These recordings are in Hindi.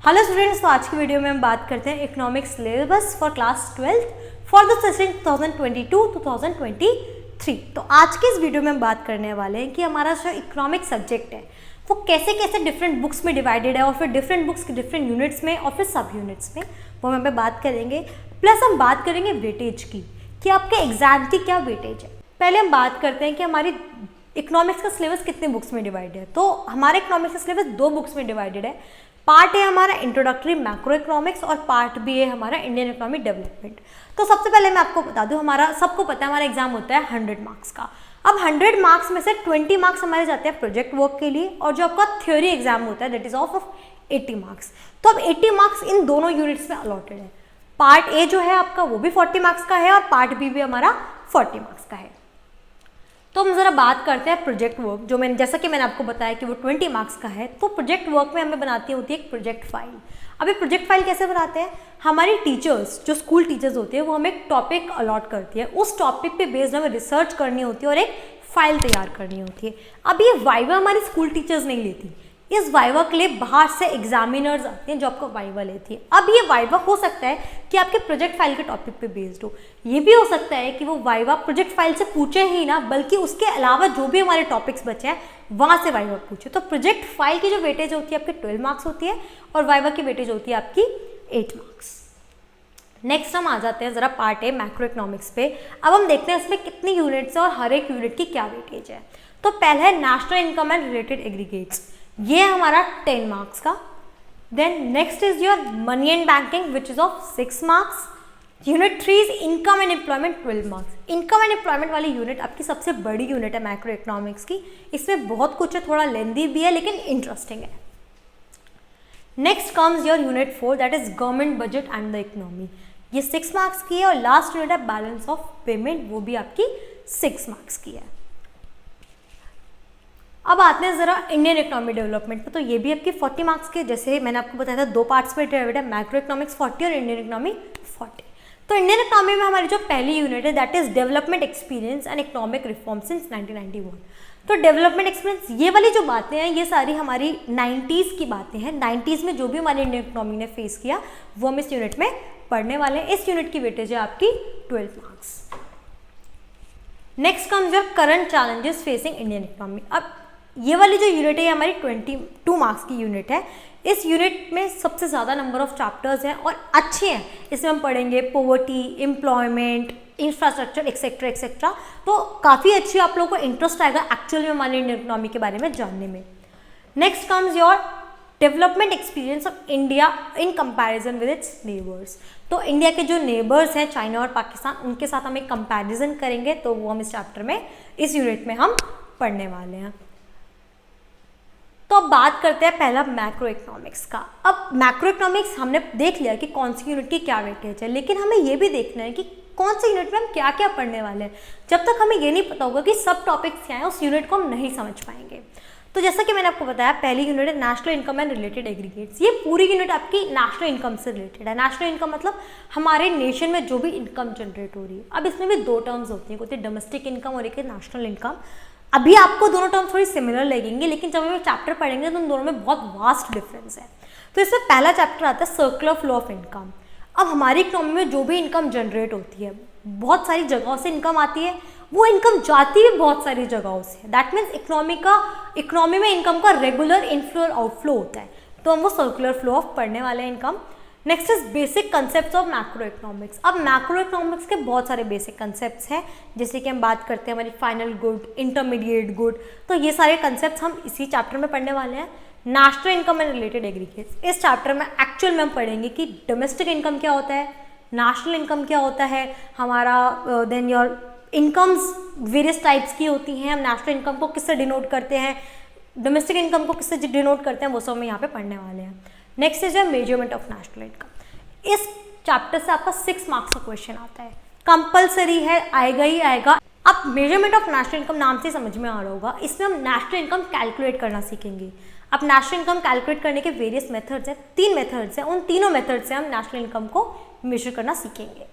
हेलो स्टूडेंट्स, तो आज की वीडियो में हम बात करते हैं economics syllabus for class 12 for the session 2022-2023। तो आज की इस वीडियो में हम बात करने वाले हैं कि हमारा जो इकोनॉमिक्स सब्जेक्ट है वो कैसे कैसे डिफरेंट बुक्स में डिवाइडेड है और फिर डिफरेंट बुक्स के डिफरेंट यूनिट्स में और फिर सब यूनिट्स में वो हम पे बात करेंगे। प्लस हम बात करेंगे वेटेज की कि आपके एग्जाम की क्या वेटेज है। पहले हम बात करते हैं कि हमारी इकोनॉमिक्स का सिलेबस कितने बुक्स में डिवाइडेड है। तो हमारे इकोनॉमिक्स का सिलेबस 2 बुक्स में डिवाइडेड है। पार्ट है हमारा इंट्रोडक्टरी मैक्रो इकोनॉमिक्स और पार्ट बी है हमारा इंडियन इकोनॉमिक डेवलपमेंट। तो सबसे पहले मैं आपको बता दूं, हमारा सबको पता है हमारा एग्जाम होता है 100 मार्क्स का। अब 100 मार्क्स में से 20 मार्क्स हमारे जाते हैं प्रोजेक्ट वर्क के लिए और जो आपका थ्योरी एग्जाम होता है दैट इज ऑफ 80 मार्क्स। तो अब 80 मार्क्स इन दोनों यूनिट्स में अलॉटेड है। पार्ट ए जो है आपका वो भी 40 मार्क्स का है और पार्ट बी भी हमारा 40 मार्क्स का है। तो हम जरा बात करते हैं प्रोजेक्ट वर्क, जो मैंने जैसा कि मैंने आपको बताया कि वो 20 मार्क्स का है। तो प्रोजेक्ट वर्क में हमें बनाती होती है एक प्रोजेक्ट फाइल। अब ये प्रोजेक्ट फाइल कैसे बनाते हैं, हमारी टीचर्स जो स्कूल टीचर्स होती है वो हमें एक टॉपिक अलॉट करती है, उस टॉपिक पे बेस्ड हमें रिसर्च करनी होती है और एक फाइल तैयार करनी होती है। अब ये वाइवा हमारी स्कूल टीचर्स नहीं लेती, इस वाइवा के लिए बाहर से एग्जामिनर्स आते हैं जो आपको वाइवा लेती है। अब ये वाइवा हो सकता है कि आपके प्रोजेक्ट फाइल के टॉपिक पे बेस्ड हो, ये भी हो सकता है कि वो वाइवा प्रोजेक्ट फाइल से पूछे ही ना बल्कि उसके अलावा जो भी हमारे टॉपिक्स बचे हैं वहाँ से वाइवा पूछे। तो प्रोजेक्ट फाइल की जो वेटेज होती है आपकी 12 मार्क्स होती है और वाइवा की वेटेज होती है आपकी 8 मार्क्स। नेक्स्ट हम आ जाते हैं जरा पार्ट ए मैक्रो इकोनॉमिक्स पे। अब हम देखते हैं इसमें कितनी यूनिट्स है और हर एक यूनिट की क्या वेटेज है। तो पहला है national income and related aggregates, ये हमारा 10 मार्क्स का। Then next is your money and banking which is of 6 marks. Unit 3 is income and employment 12 marks. Income and employment वाली यूनिट आपकी सबसे बड़ी यूनिट है मैक्रो इकोनॉमिक्स की। इसमें बहुत कुछ है, थोड़ा लेंदी भी है लेकिन इंटरेस्टिंग है। Next comes your unit 4 that is government budget and the economy, ये 6 मार्क्स की है। और लास्ट यूनिट है बैलेंस ऑफ पेमेंट, वो भी आपकी 6 मार्क्स की है। अब आते हैं जरा इंडियन इकोनॉमिक डेवलपमेंट पे। तो ये भी आपकी 40 मार्क्स के, जैसे मैंने आपको बताया था 2 पार्ट्स में डिवाइडेड है, मैक्रो इकोनॉमिक्स 40 और इंडियन इकोनॉमिक 40। तो इंडियन इकोनॉमी में हमारी जो पहली यूनिट है that is development experience and economic reform since 1991। तो डेवलपमेंट एक्सपीरियंस, ये वाली जो बातें हैं ये सारी हमारी 90s की बातें हैं। 90s में जो भी हमारी इंडियन इकोनॉमी ने फेस किया वो हम इस यूनिट में पढ़ने वाले हैं। इस यूनिट की वेटेज है आपकी 12 marks. Next comes your current challenges facing Indian economy. अब ये वाली जो यूनिट है ये हमारी 22 मार्क्स की यूनिट है। इस यूनिट में सबसे ज़्यादा नंबर ऑफ चैप्टर्स हैं और अच्छे हैं। इसमें हम पढ़ेंगे poverty, employment, infrastructure etcetera etcetera. तो काफ़ी अच्छी आप लोगों को इंटरेस्ट आएगा एक्चुअल में हमारी इंडियन इकोनॉमी के बारे में जानने में। Next comes your development experience of India in comparison with its neighbours. तो इंडिया के जो नेबर्स हैं चाइना और पाकिस्तान, उनके साथ हम एक कंपैरिजन करेंगे, तो वो हम इस चैप्टर में इस यूनिट में हम पढ़ने वाले हैं। तो अब बात करते हैं पहला मैक्रो इकोनॉमिक्स का। अब मैक्रो इकोनॉमिक्स हमने देख लिया कि कौन सी यूनिट की क्या वेटेज है, लेकिन हमें ये भी देखना है कि कौन सी यूनिट में हम क्या क्या पढ़ने वाले हैं। जब तक हमें ये नहीं पता होगा कि सब टॉपिक्स क्या हैं उस यूनिट को हम नहीं समझ पाएंगे। तो जैसा कि मैंने आपको बताया पहली यूनिट है national income and related aggregates. ये पूरी यूनिट आपकी नेशनल इनकम से रिलेटेड है। नेशनल इनकम मतलब हमारे नेशन में जो भी इनकम जनरेट हो रही है। अब इसमें भी 2 टर्म्स होती हैं, होती है डोमेस्टिक इनकम और एक है नेशनल इनकम। अभी आपको दोनों टर्म थोड़ी सिमिलर लगेंगी लेकिन जब हम चैप्टर पढ़ेंगे तो उन दोनों में बहुत वास्ट डिफरेंस है। तो इसमें पहला चैप्टर आता है सर्कुलर फ्लो ऑफ इनकम। अब हमारी इकोनॉमी में जो भी इनकम जनरेट होती है बहुत सारी जगहों से इनकम आती है, वो इनकम जाती भी बहुत सारी जगहों से। दैट मीन्स इकोनॉमी में इनकम का रेगुलर इनफ्लो और आउटफ्लो होता है। तो हम वो सर्कुलर फ्लो ऑफ पढ़ने वाले हैं income. Next is basic concepts of macro economics. अब मैक्रो इकोनॉमिक्स के बहुत सारे बेसिक कंसेप्ट्स हैं, जैसे कि हम बात करते हैं हमारी फाइनल गुड, इंटरमीडिएट गुड। तो ये सारे कंसेप्ट्स हम इसी चैप्टर में पढ़ने वाले हैं। National income and related aggregates, इस चैप्टर में एक्चुअल में हम पढ़ेंगे कि डोमेस्टिक इनकम क्या होता है, नेशनल इनकम क्या होता है हमारा, then your incomes various types की होती हैं। हम नेशनल इनकम को किससे डिनोट करते हैं, डोमेस्टिक इनकम को किससे डिनोट करते हैं, वो सब हम यहाँ पे पढ़ने वाले हैं। Next is measurement of national income. इस चैप्टर से आपका 6 मार्क्स का क्वेश्चन आता है, कंपलसरी है, आएगा ही आएगा। अब मेजरमेंट ऑफ नेशनल इनकम नाम से समझ में आ रहा होगा, इसमें हम नेशनल इनकम कैलकुलेट करना सीखेंगे। अब नेशनल इनकम कैलकुलेट करने के वेरियस मेथड्स हैं, 3 मेथड्स हैं, उन तीनों मेथड से हम नेशनल इनकम को मेजर करना सीखेंगे।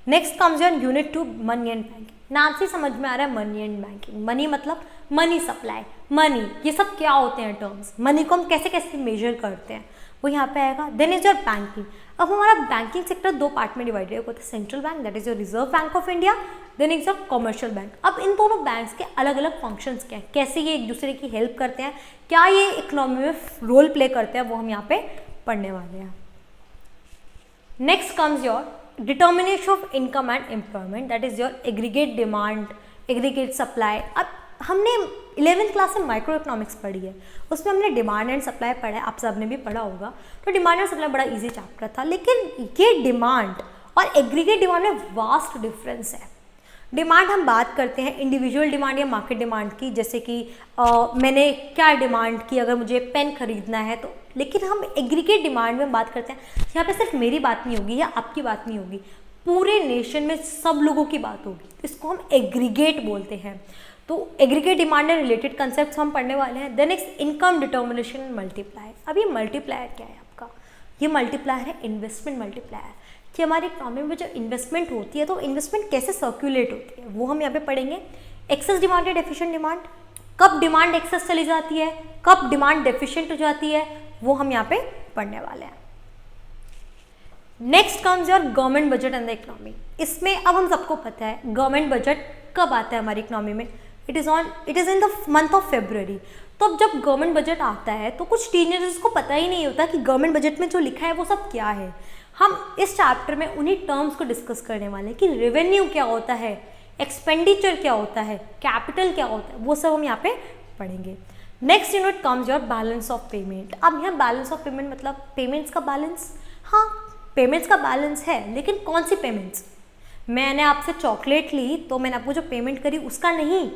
Next comes your unit 2 money and banking. नाम से समझ में आ रहा है मनी एंड बैंकिंग। मनी मतलब मनी सप्लाई, मनी, ये सब क्या होते हैं टर्म्स, मनी को हम कैसे कैसे मेजर करते हैं। वो यहाँ पे आएगा। Then is your banking. अब हमारा बैंकिंग सेक्टर दो पार्ट में डिवाइडेड है, होता है central bank that is your reserve bank of India, then is your commercial bank. अब इन दोनों बैंक्स के अलग अलग फंक्शंस क्या हैं, कैसे ये एक दूसरे की हेल्प करते हैं, क्या ये इकोनॉमी में रोल प्ले करते हैं, वो हम यहाँ पे पढ़ने वाले हैं। Next comes your determination of income and employment that is your aggregate demand, aggregate supply. अब हमने 11th क्लास में माइक्रो इकोनॉमिक्स पढ़ी है, उसमें हमने डिमांड एंड सप्लाई पढ़ा है, आप सबने भी पढ़ा होगा। तो डिमांड एंड सप्लाई बड़ा इजी चैप्टर था, लेकिन ये डिमांड और एग्रीगेट डिमांड में वास्ट डिफरेंस है। डिमांड हम बात करते हैं इंडिविजुअल डिमांड या मार्केट डिमांड की, जैसे कि मैंने क्या डिमांड की अगर मुझे पेन खरीदना है तो। लेकिन हम एग्रीगेट डिमांड में बात करते हैं, यहाँ पे सिर्फ मेरी बात नहीं होगी या आपकी बात नहीं होगी, पूरे नेशन में सब लोगों की बात होगी, इसको हम एग्रीगेट बोलते हैं। तो aggregate demand and related concept हम पढ़ने वाले हैं। Then next income determination multiplier. अब ये मल्टीप्लायर क्या है आपका, ये मल्टीप्लायर है इन्वेस्टमेंट मल्टीप्लायर, कि हमारी इकोनॉमी में जो इन्वेस्टमेंट होती है तो इन्वेस्टमेंट कैसे सर्कुलेट होती है वो हम यहाँ पे पढ़ेंगे। एक्सेस डिमांड या डेफिशिएंट डिमांड, कब डिमांड एक्सेस चली जाती है, कब डिमांड डेफिशिएंट हो जाती है, वो हम यहाँ पे पढ़ने वाले हैं। Next comes your government budget and the economy. इसमें अब हम सबको पता है गवर्नमेंट बजट कब आता है हमारी इकोनॉमी में, it is in the month of February. तो अब जब गवर्नमेंट बजट आता है तो कुछ टीनेजर्स को पता ही नहीं होता कि गवर्नमेंट बजट में जो लिखा है वो सब क्या है। हम इस चैप्टर में उन्हीं टर्म्स को डिस्कस करने वाले हैं कि रेवेन्यू क्या होता है, एक्सपेंडिचर क्या होता है, कैपिटल क्या होता है, वो सब हम यहाँ पे पढ़ेंगे। Next unit comes your balance of payment. अब यहाँ बैलेंस ऑफ पेमेंट मतलब पेमेंट्स का बैलेंस। हाँ, पेमेंट्स का बैलेंस है, लेकिन कौन सी पेमेंट्स, मैंने आपसे चॉकलेट ली तो मैंने आपको जो पेमेंट करी उसका नहीं,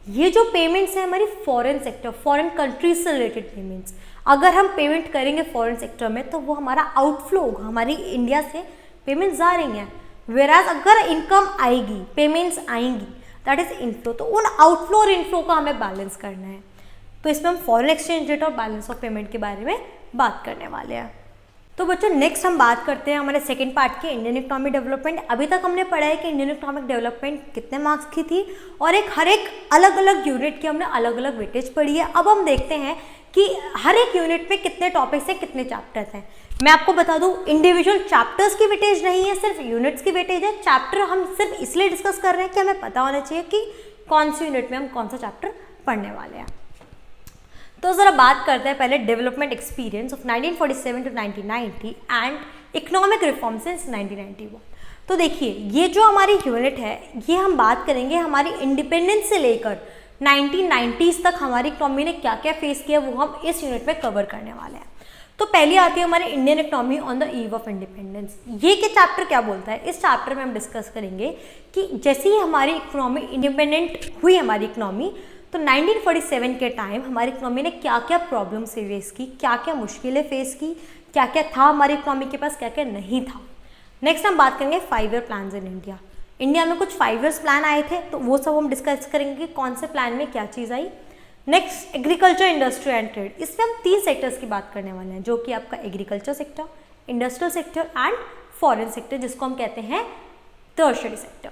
ये जो पेमेंट्स है हमारी फॉरेन सेक्टर, फॉरेन कंट्रीज से रिलेटेड पेमेंट्स। अगर हम पेमेंट करेंगे फॉरेन सेक्टर में तो वो हमारा आउटफ्लो होगा, हमारी इंडिया से पेमेंट्स जा रही हैं। वेराज अगर इनकम आएगी, पेमेंट्स आएंगी, दैट इज इनफ्लो, तो उन आउटफ्लो और इनफ्लो का हमें बैलेंस करना है। तो इसमें हम फॉरेन एक्सचेंज रेट और बैलेंस ऑफ पेमेंट के बारे में बात करने वाले हैं। तो बच्चों नेक्स्ट हम बात करते हैं हमारे सेकंड पार्ट के इंडियन इकोनॉमिक डेवलपमेंट। अभी तक हमने पढ़ा है कि इंडियन इकोनॉमिक डेवलपमेंट कितने मार्क्स की थी और हर एक अलग अलग यूनिट की हमने अलग अलग वेटेज पढ़ी है। अब हम देखते हैं कि हर एक यूनिट में कितने टॉपिक्स हैं, कितने चैप्टर्स हैं। मैं आपको बता दूं इंडिविजुअल चैप्टर्स की वेटेज नहीं है, सिर्फ यूनिट्स की वेटेज है। चैप्टर हम सिर्फ इसलिए डिस्कस कर रहे हैं कि हमें पता होना चाहिए कि कौन सी यूनिट में हम कौन सा चैप्टर पढ़ने वाले हैं। तो ज़रा बात करते हैं पहले development experience of 1947 to 1990 and economic reform since 1991। तो देखिए ये जो हमारी यूनिट है ये हम बात करेंगे हमारी इंडिपेंडेंस से लेकर 1990s तक हमारी इकोनॉमी ने क्या क्या फेस किया, वो हम इस यूनिट में कवर करने वाले हैं। तो पहली आती है हमारी Indian economy on the eve of independence. ये के चैप्टर क्या बोलता है, इस चैप्टर में हम डिस्कस करेंगे कि जैसे ही हमारी इकोनॉमी इंडिपेंडेंट हुई हमारी इकोनॉमी, तो 1947 के टाइम हमारी इकोनॉमी ने क्या क्या प्रॉब्लम से फेस की, क्या क्या मुश्किलें फेस की, क्या क्या था हमारी इकोनॉमी के पास, क्या क्या नहीं था। नेक्स्ट हम बात करेंगे 5 year plans in India. India में कुछ 5 ईयर्स प्लान आए थे, तो वो सब हम डिस्कस करेंगे कौन से प्लान में क्या चीज़ आई। Next agriculture, industry and trade. इसमें हम 3 सेक्टर्स की बात करने वाले हैं, जो कि आपका agriculture sector, industrial sector and foreign sector, जिसको हम कहते हैं tertiary sector.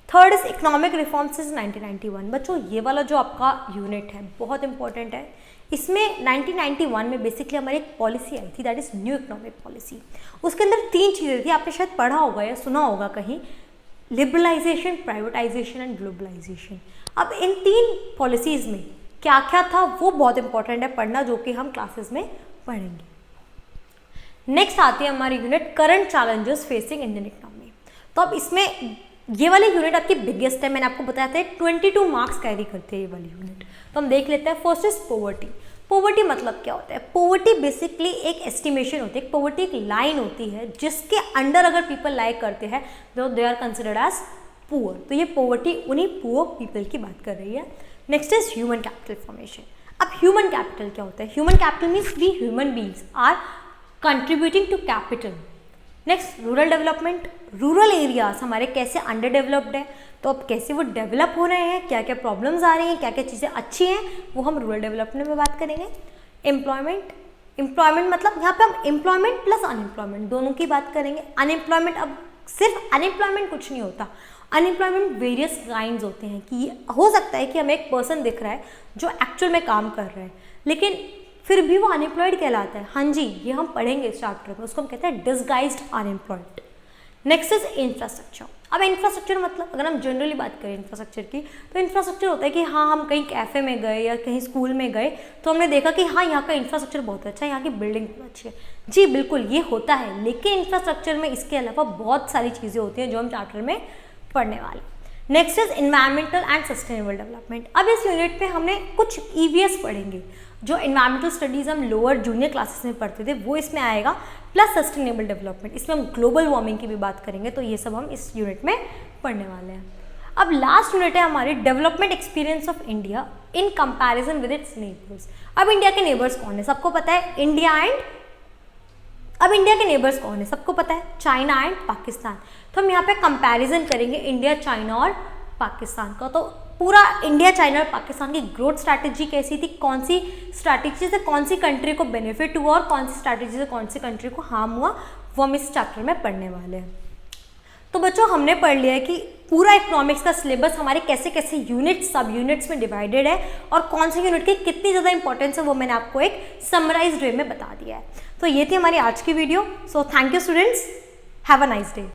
Third is economic reform since 1991। बच्चों ये वाला जो आपका यूनिट है बहुत इंपॉर्टेंट है। इसमें 1991 में बेसिकली हमारी एक पॉलिसी आई थी, that is new economic policy. उसके अंदर 3 चीज़ें थी, आपने शायद पढ़ा होगा या सुना होगा कहीं, लिबरलाइजेशन, प्राइवेटाइजेशन एंड ग्लोबलाइजेशन। अब इन 3 पॉलिसीज़ में क्या क्या था वो बहुत इंपॉर्टेंट है पढ़ना, जो कि हम क्लासेस में पढ़ेंगे। नेक्स्ट आती है हमारी unit current challenges facing Indian economy. तो अब इसमें ये वाली यूनिट आपकी बिगेस्ट है, मैंने आपको बताया था 22 मार्क्स कैरी करते हैं ये वाली यूनिट। तो हम देख लेते हैं। First is poverty. पोवर्टी मतलब क्या होता है, पोवर्टी बेसिकली एक एस्टिमेशन होती है, पोवर्टी एक लाइन होती है जिसके अंडर अगर पीपल लाइक करते हैं तो they are considered as poor. तो ये पोवर्टी उन्हीं पुअर पीपल की बात कर रही है। Next is human capital formation. अब ह्यूमन कैपिटल क्या होता है, human capital means we human beings are contributing to capital. Next rural development. Rural areas हमारे कैसे अंडर डेवलप्ड है, तो अब कैसे वो डेवलप हो रहे हैं, क्या क्या प्रॉब्लम्स आ रही हैं, क्या क्या चीज़ें अच्छी हैं, वो हम रूरल डेवलपमेंट में बात करेंगे। एम्प्लॉयमेंट। एम्प्लॉयमेंट मतलब यहाँ पे हम एम्प्लॉयमेंट प्लस अनएम्प्लॉयमेंट दोनों की बात करेंगे। अनएम्प्लॉयमेंट, अब सिर्फ अनएम्प्लॉयमेंट कुछ नहीं होता, अनएम्प्लॉयमेंट वेरियस काइंड्स होते हैं कि हो सकता है कि हमें एक पर्सन दिख रहा है जो एक्चुअल में काम कर रहा है, लेकिन फिर भी वो अनएम्प्लॉयड कहलाता है। हाँ जी, ये हम पढ़ेंगे इस चैप्टर में, उसको हम कहते हैं disguised unemployed. Next is infrastructure. अब इंफ्रास्ट्रक्चर मतलब अगर हम जनरली बात करें इंफ्रास्ट्रक्चर की, तो इंफ्रास्ट्रक्चर होता है कि हाँ हम कहीं कैफ़े में गए या कहीं स्कूल में गए तो हमने देखा कि हाँ यहाँ का इंफ्रास्ट्रक्चर बहुत अच्छा है, यहाँ की बिल्डिंग बहुत अच्छी है। जी बिल्कुल, ये होता है, लेकिन इंफ्रास्ट्रक्चर में इसके अलावा बहुत सारी चीज़ें होती हैं जो हम चैप्टर में पढ़ने वाले। Next is environmental and sustainable development. अब इस यूनिट में हमने कुछ EVS पढ़ेंगे, जो इन्वायरमेंटल स्टडीज़ हम लोअर जूनियर क्लासेस में पढ़ते थे वो इसमें आएगा, प्लस सस्टेनेबल डेवलपमेंट। इसमें हम ग्लोबल वार्मिंग की भी बात करेंगे, तो ये सब हम इस यूनिट में पढ़ने वाले हैं। अब लास्ट यूनिट है हमारी development experience of India in comparison with its neighbours. अब इंडिया के नेबर्स कौन है, सबको पता है, इंडिया एंड, अब इंडिया के नेबर्स कौन है सबको पता है, चाइना एंड पाकिस्तान। तो हम यहाँ पे कंपैरिजन करेंगे इंडिया, चाइना और पाकिस्तान का। तो पूरा इंडिया, चाइना और पाकिस्तान की ग्रोथ स्ट्रैटेजी कैसी थी, कौन सी स्ट्रैटेजी से कौन सी कंट्री को बेनिफिट हुआ और कौन सी स्ट्रैटेजी से कौन सी कंट्री को हार्म हुआ, वो हम इस चैप्टर में पढ़ने वाले हैं। तो बच्चों हमने पढ़ लिया है कि पूरा इकोनॉमिक्स का सिलेबस हमारे कैसे कैसे यूनिट्स, सब यूनिट्स में डिवाइडेड है और कौन से यूनिट की कितनी ज़्यादा इंपॉर्टेंस है वो मैंने आपको एक समराइज्ड वे में बता दिया है। तो ये थी हमारी आज की video. So thank you students, have a nice day.